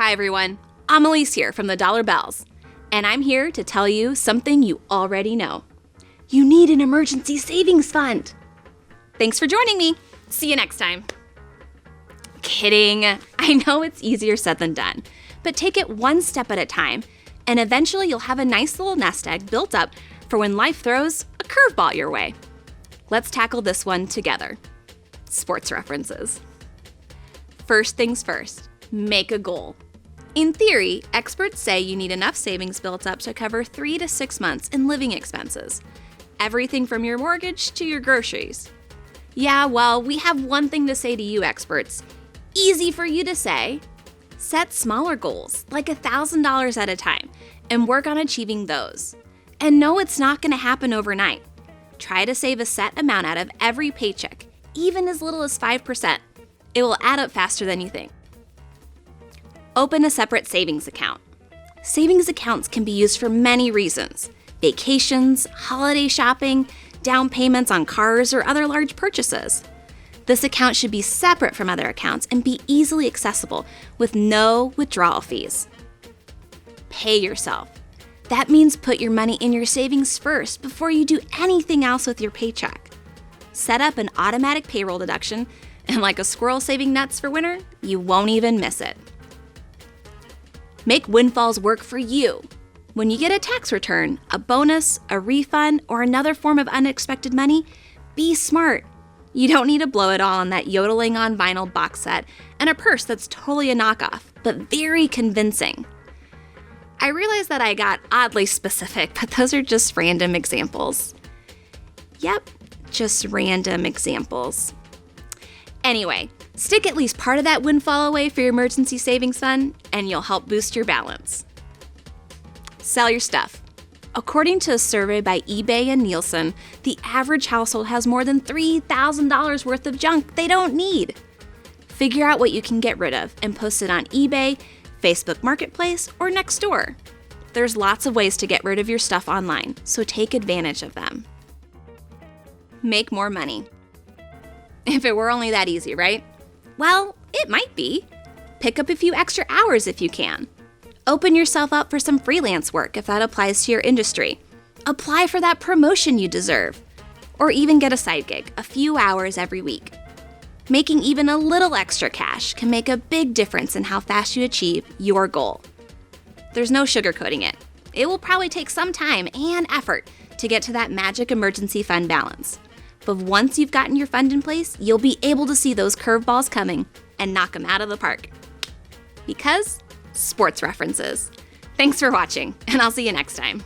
Hi everyone, Amelis here from the Dollar Bells, and I'm here to tell you something you already know. You need an emergency savings fund. Thanks for joining me. See you next time. Kidding. I know it's easier said than done, but take it one step at a time, and eventually you'll have a nice little nest egg built up for when life throws a curveball your way. Let's tackle this one together. Sports references. First things first, make a goal. In theory, experts say you need enough savings built up to cover 3 to 6 months in living expenses. Everything from your mortgage to your groceries. Yeah, well, we have one thing to say to you experts. Easy for you to say. Set smaller goals, like $1,000 at a time, and work on achieving those. And no, it's not going to happen overnight. Try to save a set amount out of every paycheck, even as little as 5%. It will add up faster than you think. Open a separate savings account. Savings accounts can be used for many reasons: vacations, holiday shopping, down payments on cars, or other large purchases. This account should be separate from other accounts and be easily accessible with no withdrawal fees. Pay yourself. That means put your money in your savings first before you do anything else with your paycheck. Set up an automatic payroll deduction, and like a squirrel saving nuts for winter, you won't even miss it. Make Windfalls work for you. When you get a tax return, a bonus, a refund, or another form of unexpected money, be smart. You don't need to blow it all on that yodeling on vinyl box set and a purse that's totally a knockoff, but very convincing. I realize that I got oddly specific, but those are just random examples. Yep, just random examples. Anyway, stick at least part of that windfall away for your emergency savings fund, and you'll help boost your balance. Sell your stuff. According to a survey by eBay and Nielsen, the average household has more than $3,000 worth of junk they don't need. Figure out what you can get rid of and post it on eBay, Facebook Marketplace, or Nextdoor. There's lots of ways to get rid of your stuff online, so take advantage of them. Make more money. If it were only that easy, right? Well, it might be. Pick up a few extra hours if you can. Open yourself up for some freelance work if that applies to your industry. Apply for that promotion you deserve. Or even get a side gig, a few hours every week. Making even a little extra cash can make a big difference in how fast you achieve your goal. There's no sugarcoating it. It will probably take some time and effort to get to that magic emergency fund balance. But once you've gotten your fund in place, you'll be able to see those curveballs coming and knock them out of the park. Because sports references. Thanks for watching, and I'll see you next time.